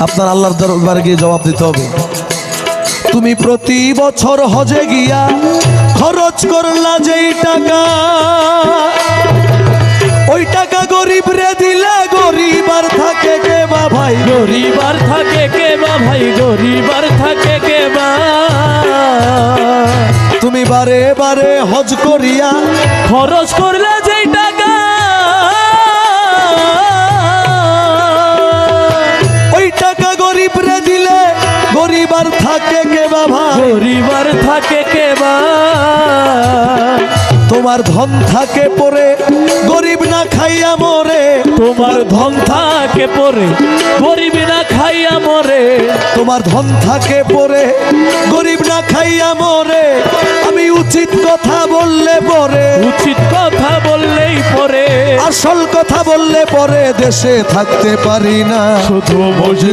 আপনার আল্লাহর দরবারে গিয়ে জবাব দিতে হবে। তুমি প্রতি বছর হজে গিয়া খরচ করলা যেই টাকা, ওই টাকা গরিব রে দিলে গরিব আর থাকে কে বা ভাই, গরিব আর থাকে কে বা ভাই, গরিব আর থাকে কে বা। তুমি বারে বারে হজ করিয়া খরচ করলে যেই টাকা, ওই টাকা গরিব রে দিলে গরিব আর থাকে কে বা ভাই, গরিব আর থাকে কে বা। তোমার ধন থাকে পরে গরিব না খাইয়া মরে, তোমার ধন থাকে পরে গরিব না খাইয়া মরে, তোমার ধন থাকে পরে গরিব না খাইয়া মরে। আমি উচিত কথা বললে পরে, উচিত কথা বললেই পরে, আসল কথা বললে পরে দেশে থাকতে পারি না। শুধু মসজিদ